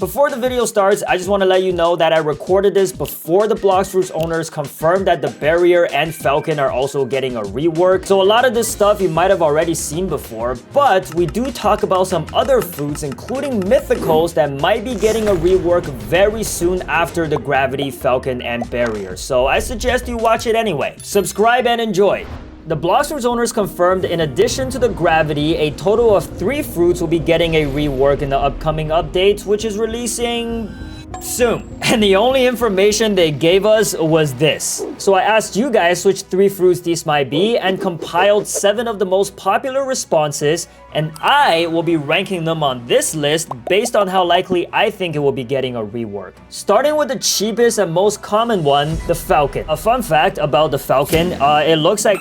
Before the video starts, I just want to let you know that I recorded this before the Blox Fruits owners confirmed that the Barrier and Falcon are also getting a rework. So a lot of this stuff you might have already seen before, but we do talk about some other fruits, including mythicals, that might be getting a rework very soon after the Gravity, Falcon, and Barrier. So I suggest you watch it anyway. Subscribe and enjoy. The Blox Fruits owners confirmed in addition to the Gravity, a total of 3 fruits will be getting a rework in the upcoming update, which is releasing soon. And the only information they gave us was this. So I asked you guys which 3 fruits these might be and compiled 7 of the most popular responses, and I will be ranking them on this list based on how likely I think it will be getting a rework. Starting with the cheapest and most common one, the Falcon. A fun fact about the Falcon, it looks like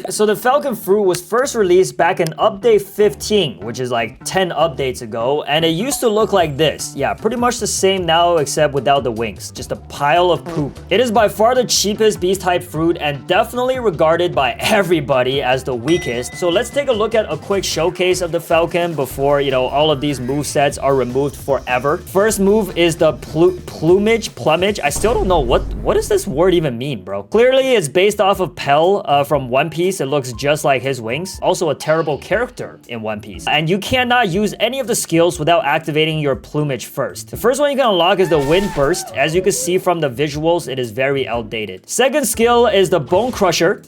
so the Falcon fruit was first released back in update 15, which is like 10 updates ago, and it used to look like this. Yeah, pretty much the same now except without the wings, just a pile of poop. It is by far the cheapest beast type fruit and definitely regarded by everybody as the weakest. So let's take a look at a quick showcase of the Falcon before, all of these movesets are removed forever. First move is the plumage. I still don't know what does this word even mean, bro. Clearly it's based off of Pell from One Piece. It looks just like his wings. Also a terrible character in One Piece. And you cannot use any of the skills without activating your plumage first. The first one you can unlock is the Wind Burst. As you can see from the visuals, it is very outdated. Second skill is the Bone Crusher.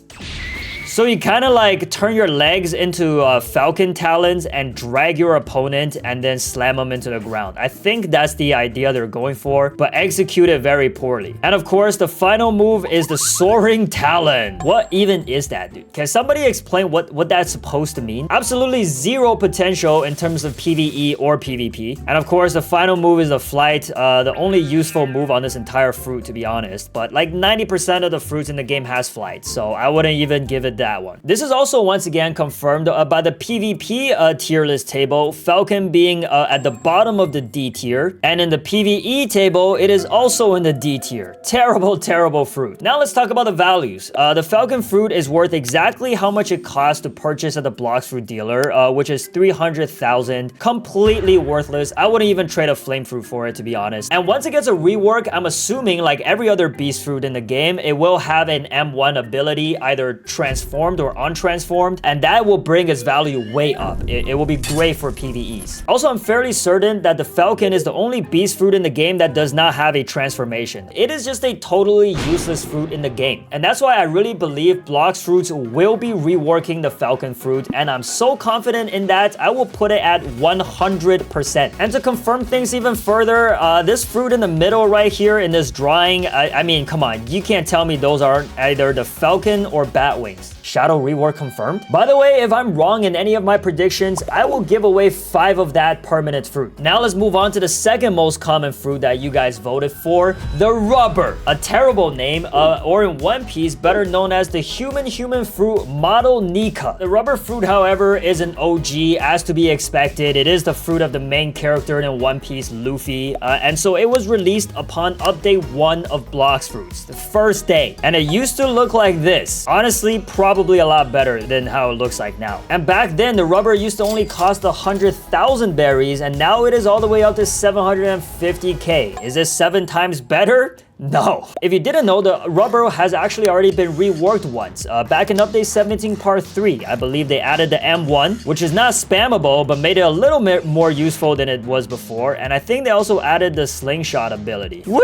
So you kind of like turn your legs into Falcon talons and drag your opponent and then slam them into the ground. I think that's the idea they're going for, but executed very poorly. And of course, the final move is the Soaring Talon. What even is that, dude? Can somebody explain what that's supposed to mean? Absolutely zero potential in terms of PvE or PvP. And of course, the final move is the Flight, the only useful move on this entire fruit, to be honest. But like 90% of the fruits in the game has Flight, so I wouldn't even give it that one. This is also once again confirmed by the PvP tier list table, Falcon being at the bottom of the D tier, and in the PvE table, it is also in the D tier. Terrible, terrible fruit. Now let's talk about the values. The Falcon fruit is worth exactly how much it costs to purchase at the Blox fruit dealer, which is 300,000. Completely worthless. I wouldn't even trade a flame fruit for it, to be honest. And once it gets a rework, I'm assuming like every other beast fruit in the game, it will have an M1 ability, either transformed or untransformed, and that will bring its value way up. It will be great for PvEs. Also, I'm fairly certain that the Falcon is the only beast fruit in the game that does not have a transformation. It is just a totally useless fruit in the game. And that's why I really believe Blox Fruits will be reworking the Falcon fruit, and I'm so confident in that, I will put it at 100%. And to confirm things even further, this fruit in the middle right here in this drawing, I mean, come on, you can't tell me those aren't either the Falcon or Bat Wings. Shadow rework confirmed. By the way, if I'm wrong in any of my predictions, I will give away 5 of that permanent fruit. Now let's move on to the second most common fruit that you guys voted for, the Rubber. A terrible name, or in One Piece, better known as the human fruit Model Nika. The Rubber fruit, however, is an OG, as to be expected. It is the fruit of the main character in One Piece, Luffy, and so it was released upon update 1 of Blox Fruits, the first day. And it used to look like this. Honestly, probably a lot better than how it looks like now. And back then, the Rubber used to only cost 100,000 berries, and now it is all the way up to 750k. Is this 7 times better? No. If you didn't know, the Rubber has actually already been reworked once. Back in update 17 part 3, I believe they added the M1, which is not spammable, but made it a little bit more useful than it was before. And I think they also added the slingshot ability. Woo!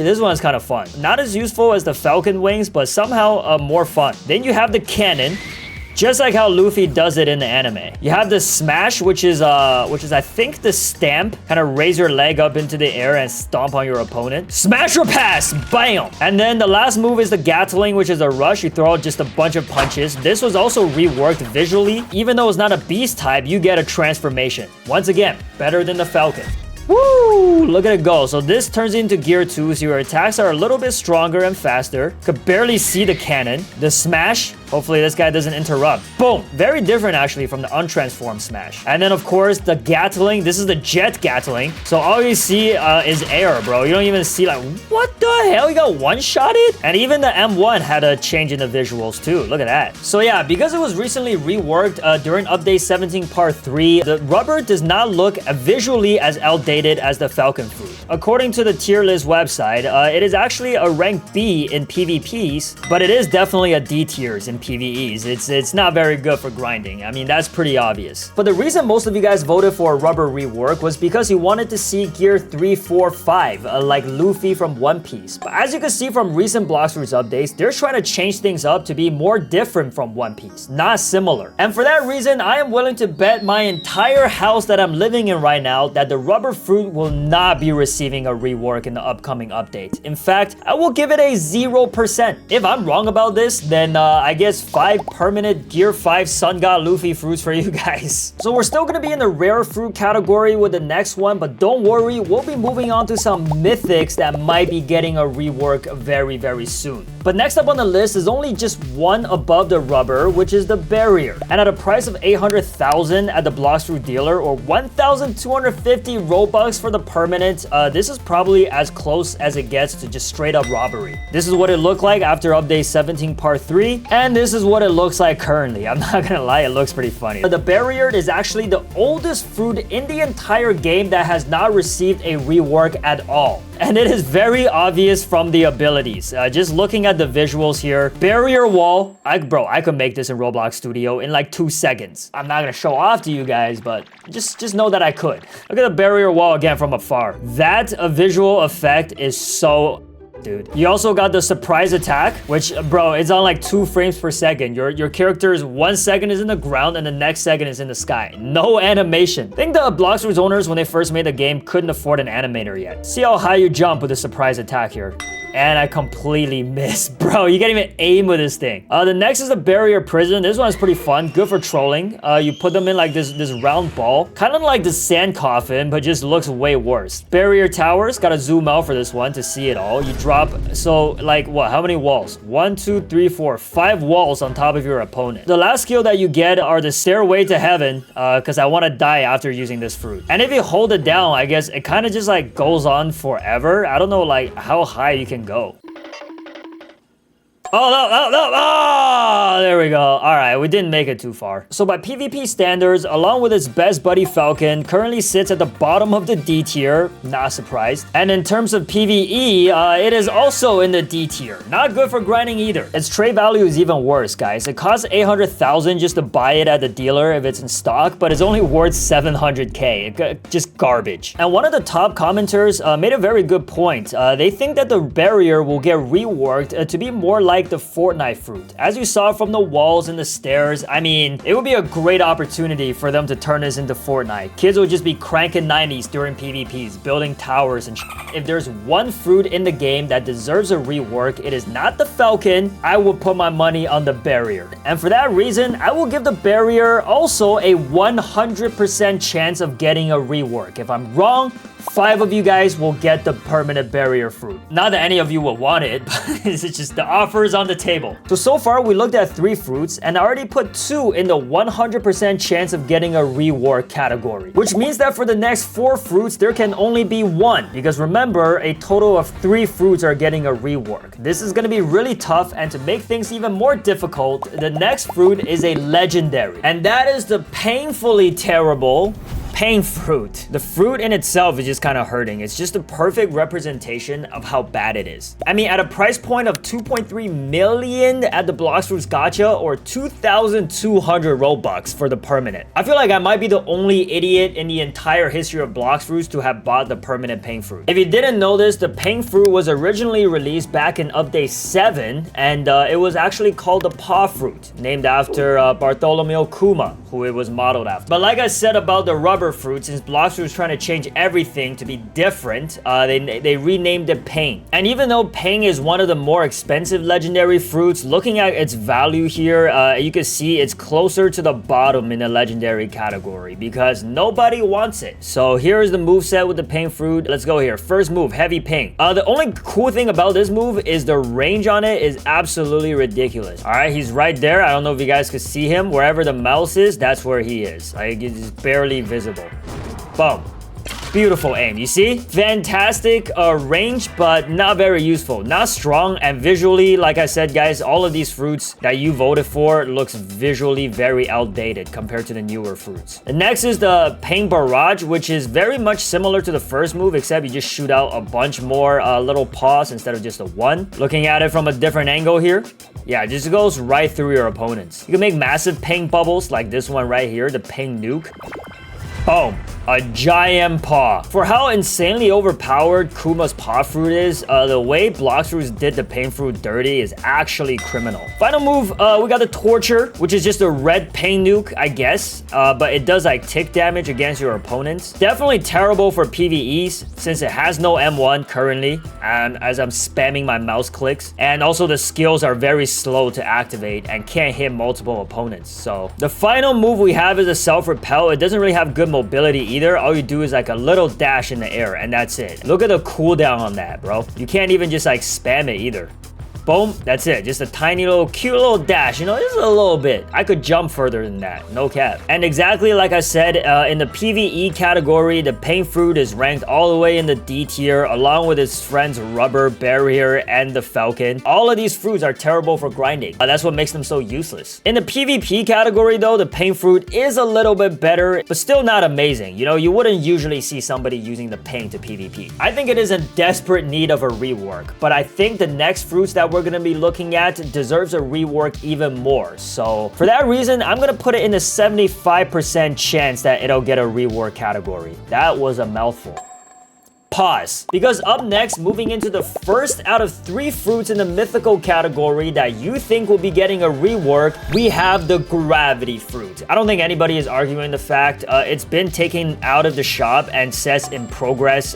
This one's kind of fun. Not as useful as the Falcon wings, but somehow more fun. Then you have the cannon. Just like how Luffy does it in the anime. You have the smash, which is I think the stamp. Kind of raise your leg up into the air and stomp on your opponent. Smash or pass, bam! And then the last move is the Gatling, which is a rush. You throw out just a bunch of punches. This was also reworked visually. Even though it's not a beast type, you get a transformation. Once again, better than the Falcon. Woo! Look at it go. So this turns into gear 2, so your attacks are a little bit stronger and faster. Could barely see the cannon. The smash, Hopefully this guy doesn't interrupt. Boom. Very different actually from the untransformed smash. And then of course the Gatling. This is the jet Gatling. So all you see is air, bro. You don't even see like, what the hell? You got one-shotted? And even the M1 had a change in the visuals too. Look at that. So yeah, because it was recently reworked during update 17 part 3, the rubber does not look visually as outdated as the Falcon fruit. According to the tier list website, it is actually a rank B in PvPs, but it is definitely a D tiers in PvEs. It's not very good for grinding. I mean, that's pretty obvious. But the reason most of you guys voted for a rubber rework was because you wanted to see gear 3, 4, 5, like Luffy from One Piece. But as you can see from recent Blox Fruits updates, they're trying to change things up to be more different from One Piece, not similar. And for that reason, I am willing to bet my entire house that I'm living in right now that the rubber fruit will not be receiving a rework in the upcoming update. In fact, I will give it a 0%. If I'm wrong about this, then I guess 5 permanent Gear 5 Sun God Luffy fruits for you guys. So we're still gonna be in the rare fruit category with the next one, but don't worry, we'll be moving on to some mythics that might be getting a rework very, very soon. But next up on the list is only just one above the rubber, which is the barrier. And at a price of 800,000 at the Blox Fruit dealer or 1,250 Robux for the permanent, this is probably as close as it gets to just straight up robbery. This is what it looked like after update 17 part 3, and this is what it looks like currently. I'm not gonna lie, it looks pretty funny. The barrier is actually the oldest fruit in the entire game that has not received a rework at all. And it is very obvious from the abilities. Just looking at the visuals here, barrier wall, bro, I could make this in Roblox Studio in like 2 seconds. I'm not gonna show off to you guys, but just know that I could. Look at the barrier wall again from afar. That visual effect is so... dude. You also got the surprise attack, which, bro, it's on like 2 frames per second. Your character's 1 second is in the ground and the next second is in the sky. No animation. I think the Blox Fruits owners, when they first made the game, couldn't afford an animator yet. See how high you jump with the surprise attack here. And I completely missed. Bro, you can't even aim with this thing. The next is the barrier prison. This one is pretty fun. Good for trolling. You put them in like this round ball. Kind of like the sand coffin, but just looks way worse. Barrier towers. Gotta zoom out for this one to see it all. You drop, so like what? How many walls? 1, 2, 3, 4, 5 walls on top of your opponent. The last skill that you get are the stairway to heaven, because I want to die after using this fruit. And if you hold it down, I guess it kind of just like goes on forever. I don't know like how high you can go. Oh, there we go. All right, we didn't make it too far. So by PvP standards, along with its best buddy Falcon, currently sits at the bottom of the D tier. Not surprised. And in terms of PvE, it is also in the D tier. Not good for grinding either. Its trade value is even worse, guys. It costs 800,000 just to buy it at the dealer if it's in stock, but it's only worth 700k. Just garbage. And one of the top commenters made a very good point. They think that the barrier will get reworked to be more like the Fortnite fruit. As you saw from the walls and the stairs, I mean, it would be a great opportunity for them to turn this into Fortnite. Kids will just be cranking 90s during PvPs, building towers and If there's one fruit in the game that deserves a rework, it is not the Falcon. I will put my money on the barrier. And for that reason, I will give the barrier also a 100% chance of getting a rework. If I'm wrong, 5 of you guys will get the permanent barrier fruit. Not that any of you will want it, but it's just the offer is on the table. So far we looked at 3 fruits and I already put 2 in the 100% chance of getting a rework category. Which means that for the next 4 fruits, there can only be 1. Because remember, a total of 3 fruits are getting a rework. This is gonna be really tough, and to make things even more difficult, the next fruit is a legendary. And that is the painfully terrible pain fruit. The fruit in itself is just kind of hurting. It's just a perfect representation of how bad it is. I mean, at a price point of 2.3 million at the Blox Fruits gacha or 2,200 Robux for the permanent. I feel like I might be the only idiot in the entire history of Blox Fruits to have bought the permanent pain fruit. If you didn't know this, the pain fruit was originally released back in update 7, and it was actually called the paw fruit, named after Bartholomew Kuma, who it was modeled after. But like I said about the rubber fruit, since Blox was trying to change everything to be different, they renamed it Pain. And even though Pain is one of the more expensive legendary fruits, looking at its value here, you can see it's closer to the bottom in the legendary category because nobody wants it. So here is the move set with the Pain fruit. Let's go here. First move, Heavy Pain. The only cool thing about this move is the range on it is absolutely ridiculous. All right, he's right there. I don't know if you guys could see him. Wherever the mouse is, that's where he is. Like, it's barely visible. Boom. Beautiful aim, you see? Fantastic range, but not very useful. Not strong, and visually, like I said, guys, all of these fruits that you voted for looks visually very outdated compared to the newer fruits. The next is the Pain Barrage, which is very much similar to the first move, except you just shoot out a bunch more little paws instead of just a one. Looking at it from a different angle here, yeah, it just goes right through your opponents. You can make massive pain bubbles like this one right here, the Pain Nuke. Boom. A giant paw. For how insanely overpowered Kuma's paw fruit is, the way Blox fruits did the Pain fruit dirty is actually criminal. Final move, we got the Torture, which is just a red Pain nuke, I guess, but it does like tick damage against your opponents. Definitely terrible for PvEs since it has no M1 currently, as I'm spamming my mouse clicks, and also the skills are very slow to activate and can't hit multiple opponents. So the final move we have is a self-repel. It doesn't really have good mobility either. All you do is like a little dash in the air and that's it. Look at the cooldown on that, bro. You can't even just like spam it either. Boom, that's it. Just a tiny little cute little dash, you know, just a little bit. I could jump further than that, no cap. And exactly like I said, in the PvE category, the Pain fruit is ranked all the way in the D tier along with its friends Rubber, Barrier, and the Falcon. All of these fruits are terrible for grinding. That's what makes them so useless. In the PvP category though, the Pain fruit is a little bit better, but still not amazing. You know, you wouldn't usually see somebody using the Pain to PvP. I think it is in desperate need of a rework, but I think the next fruits that we're going to be looking at deserves a rework even more. So for that reason, I'm going to put it in the 75% chance that it'll get a rework category. That was a mouthful. Pause. Because up next, moving into the first out of 3 fruits in the mythical category that you think will be getting a rework, we have the Gravity fruit. I don't think anybody is arguing the fact it's been taken out of the shop and says in progress.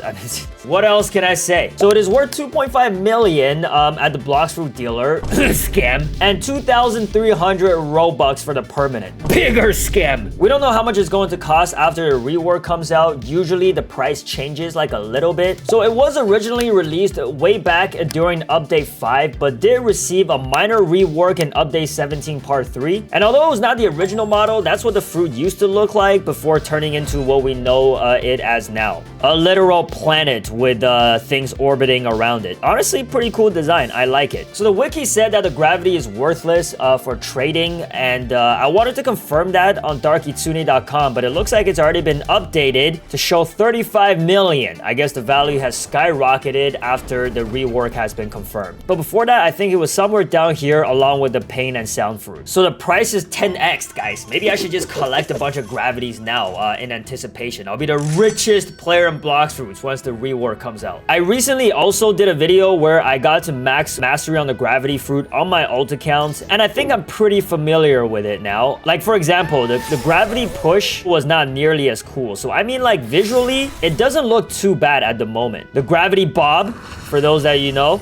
What else can I say? So it is worth 2.5 million at the Blox fruit dealer scam, and 2,300 Robux for the permanent. Bigger scam. We don't know how much it's going to cost after the rework comes out. Usually the price changes like a little bit. So it was originally released way back during update 5, but did receive a minor rework in update 17 part 3. And although it was not the original model, that's what the fruit used to look like before turning into what we know it as now. A literal planet with things orbiting around it. Honestly, pretty cool design. I like it. So the wiki said that the gravity is worthless for trading, and I wanted to confirm that on darkitsune.com, but it looks like it's already been updated to show 35 million. I guess the value has skyrocketed after the rework has been confirmed. But before that, I think it was somewhere down here along with the Pain and Sound fruit. So the price is 10x, guys. Maybe I should just collect a bunch of gravities now in anticipation. I'll be the richest player in Blox fruits once the rework comes out. I recently also did a video where I got to max mastery on the gravity fruit on my alt account, and I think I'm pretty familiar with it now. Like for example, the gravity push was not nearly as cool. So I mean, like visually, it doesn't look too bad at the moment. The gravity bob, for those that you know,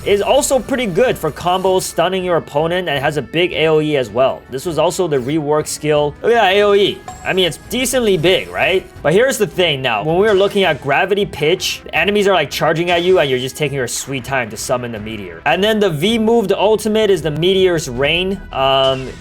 is also pretty good for combos stunning your opponent, and it has a big AoE as well. This was also the rework skill. Look at that AoE. I mean, it's decently big, right? But here's the thing now. When we were looking at gravity pitch, enemies are like charging at you and you're just taking your sweet time to summon the meteor. And then the V move, the ultimate, is the meteor's rain.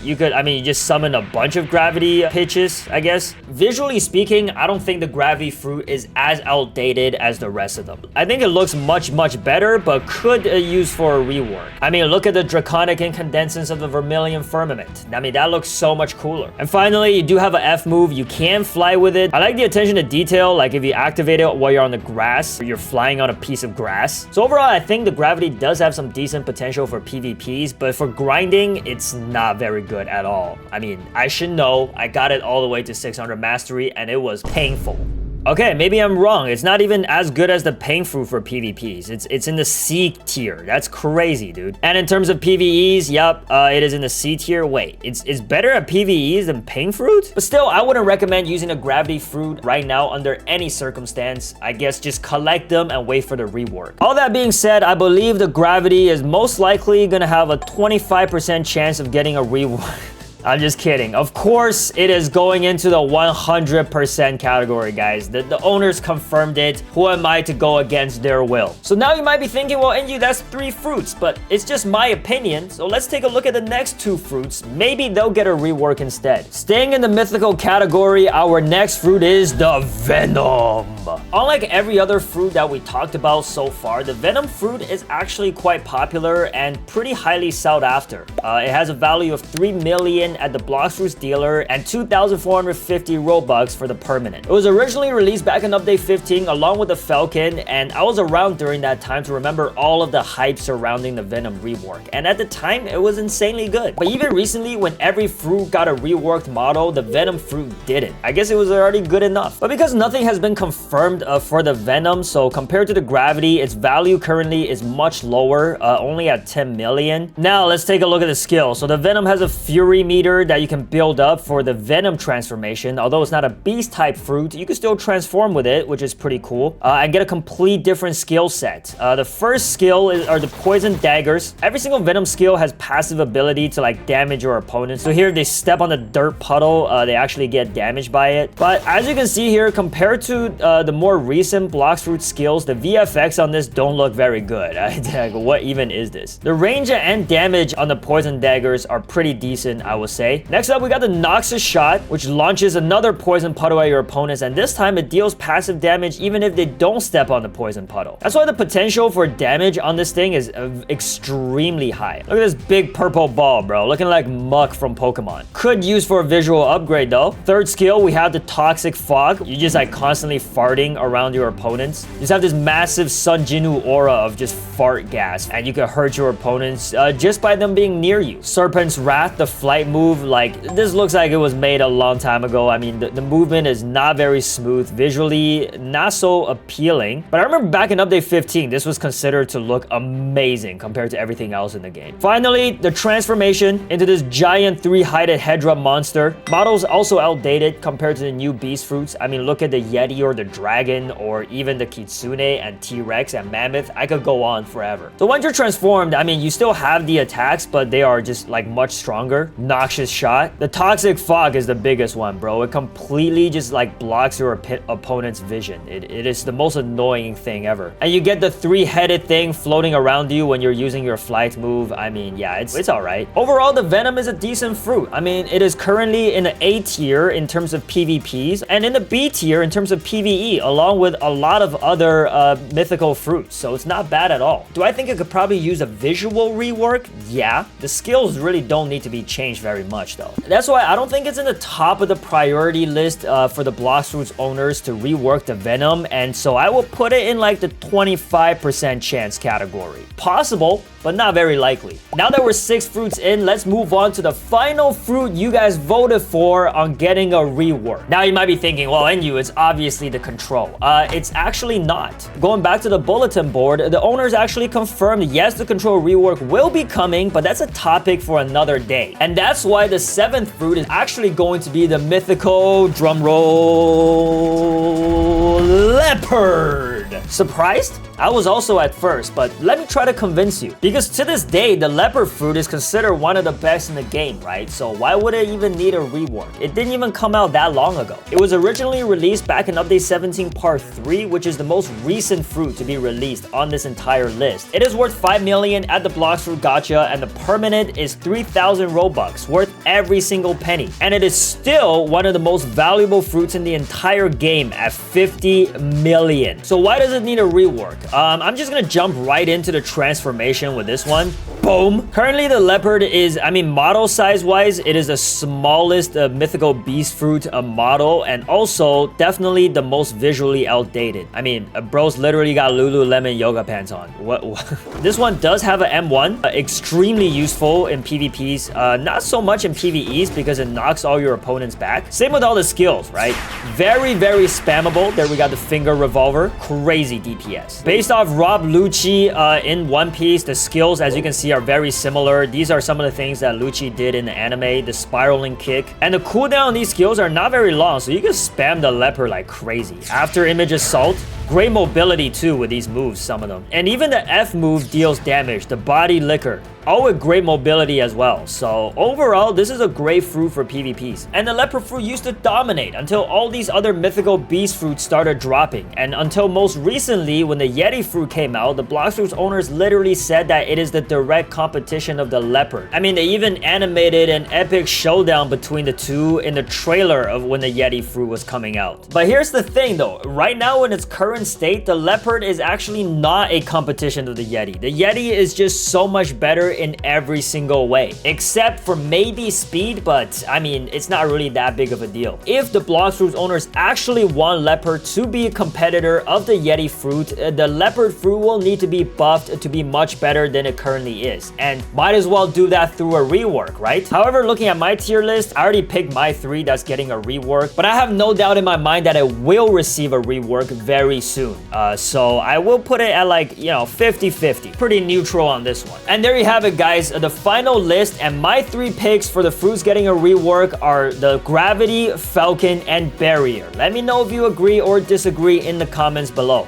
You just summon a bunch of gravity pitches, I guess. Visually speaking, I don't think the gravity fruit is as outdated as the rest of them. I think it looks much better, but could use for a rework. I mean, look at the draconic incandescence of the Vermilion Firmament. I mean, that looks so much cooler. And finally, you do have a F move. You can fly with it. I like the attention to detail, like if you activate it while you're on the grass, or you're flying on a piece of grass. So overall, I think the gravity does have some decent potential for PvPs, but for grinding, it's not very good at all. I mean, I should know. I got it all the way to 600 mastery, and it was painful. Okay, maybe I'm wrong. It's not even as good as the pain fruit for PvPs. It's in the C tier. That's crazy, dude. And in terms of PvEs, yep, it is in the C tier. Wait, it's better at PvEs than pain fruit? But still, I wouldn't recommend using a gravity fruit right now under any circumstance. I guess just collect them and wait for the rework. All that being said, I believe the gravity is most likely gonna have a 25% chance of getting a rework. I'm just kidding. Of course, it is going into the 100% category, guys. The owners confirmed it. Who am I to go against their will? So now you might be thinking, well, MeEnyu, that's 3 fruits, but it's just my opinion. So let's take a look at the next 2 fruits. Maybe they'll get a rework instead. Staying in the mythical category, our next fruit is the Venom. Unlike every other fruit that we talked about so far, the Venom fruit is actually quite popular and pretty highly sought after. It has a value of 3 million at the Blox Fruits dealer and 2,450 Robux for the permanent. It was originally released back in Update 15 along with the Falcon, and I was around during that time to remember all of the hype surrounding the Venom rework. And at the time, it was insanely good. But even recently, when every fruit got a reworked model, the Venom fruit didn't. I guess it was already good enough. But because nothing has been confirmed for the Venom, so compared to the Gravity, its value currently is much lower, only at 10 million. Now, let's take a look at the skill. So the Venom has a Fury meter that you can build up for the Venom transformation. Although it's not a beast type fruit, you can still transform with it, which is pretty cool, and get a complete different skill set. The first skill are the poison daggers. Every single Venom skill has passive ability to like damage your opponents. So here, if they step on the dirt puddle, they actually get damaged by it. But as you can see here, compared to the more recent Blox Fruit skills, the VFX on this don't look very good. What even is this? The range and damage on the poison daggers are pretty decent, I would say. Next up, we got the Noxus shot, which launches another poison puddle at your opponents, and this time it deals passive damage even if they don't step on the poison puddle. That's why the potential for damage on this thing is extremely high. Look at this big purple ball, bro, looking like Muck from Pokemon. Could use for a visual upgrade though. Third skill, we have the Toxic Fog. You just like constantly farting around your opponents. You just have this massive Sun Jinwoo aura of just fart gas, and you can hurt your opponents just by them being near you. Serpent's Wrath, the flight move, like this looks like it was made a long time ago. I mean, the movement is not very smooth, visually not so appealing, but I remember back in Update 15 this was considered to look amazing compared to everything else in the game. Finally, the transformation into this giant 3-headed Hedra monster. Model's also outdated compared to the new beast fruits. I mean, look at the Yeti or the dragon or even the Kitsune and T-Rex and Mammoth. I could go on forever. So once you're transformed, I mean, you still have the attacks, but they are just like much stronger. Noxious shot. The Toxic Fog is the biggest one, bro. It completely just like blocks your opponent's vision. It is the most annoying thing ever. And you get the 3-headed thing floating around you when you're using your flight move. I mean, yeah, it's all right. Overall, the Venom is a decent fruit. I mean, it is currently in the A tier in terms of PvPs and in the B tier in terms of PvE, along with a lot of other mythical fruits. So it's not bad at all. Do I think it could probably use a visual rework? Yeah. The skills really don't need to be changed very much though. That's why I don't think it's in the top of the priority list for the Blox Fruits owners to rework the Venom, and so I will put it in like the 25% chance category. Possible, but not very likely. Now that we're 6 fruits in, let's move on to the final fruit you guys voted for on getting a rework. Now you might be thinking, well, MeEnyu, it's obviously the Control. It's actually not. Going back to the bulletin board, the owners actually confirmed, yes, the Control rework will be coming, but that's a topic for another day. And that's why the 7th fruit is actually going to be the mythical, drumroll, Leopard. Surprised? I was also at first, but let me try to convince you. Because to this day, the Leopard fruit is considered one of the best in the game, right? So why would it even need a rework? It didn't even come out that long ago. It was originally released back in Update 17 Part 3, which is the most recent fruit to be released on this entire list. It is worth 5 million at the Blox Fruit Gacha, and the permanent is 3,000 Robux, worth every single penny. And it is still one of the most valuable fruits in the entire game at 50 million. So why does it need a rework? I'm just gonna jump right into the transformation with this one. Boom. Currently, the Leopard is, I mean, model size-wise, it is the smallest mythical beast fruit model, and also definitely the most visually outdated. I mean, bro's literally got Lululemon yoga pants on. What? This one does have an M1, extremely useful in PvPs, not so much in PvEs because it knocks all your opponents back. Same with all the skills, right? Very, very spammable. There we got the finger revolver, crazy DPS. Based off Rob Lucci in One Piece, the skills, as you can see, are very similar. These are some of the things that Lucci did in the anime, the spiraling kick. And the cooldown on these skills are not very long, so you can spam the Leopard like crazy. After image assault, great mobility too with these moves, some of them. And even the F move deals damage, the body liquor. All with great mobility as well. So overall, this is a great fruit for PvPs. And the Leopard fruit used to dominate until all these other mythical beast fruits started dropping. And until most recently, when the Yeti fruit came out, the Blox fruit's owners literally said that it is the direct competition of the Leopard. I mean, they even animated an epic showdown between the two in the trailer of when the Yeti fruit was coming out. But here's the thing though, right now in its current state, the Leopard is actually not a competition of the Yeti. The Yeti is just so much better in every single way, except for maybe speed, but I mean, it's not really that big of a deal. If the Blox fruit owners actually want Leopard to be a competitor of the Yeti fruit, the Leopard fruit will need to be buffed to be much better than it currently is, and might as well do that through a rework, right? However, looking at my tier list, I already picked my 3 that's getting a rework, but I have no doubt in my mind that it will receive a rework very soon. So I will put it at like, you know, 50-50. Pretty neutral on this one. And there you have it, guys, the final list, and my 3 picks for the fruits getting a rework are the Gravity, Falcon, and Barrier. Let me know if you agree or disagree in the comments below.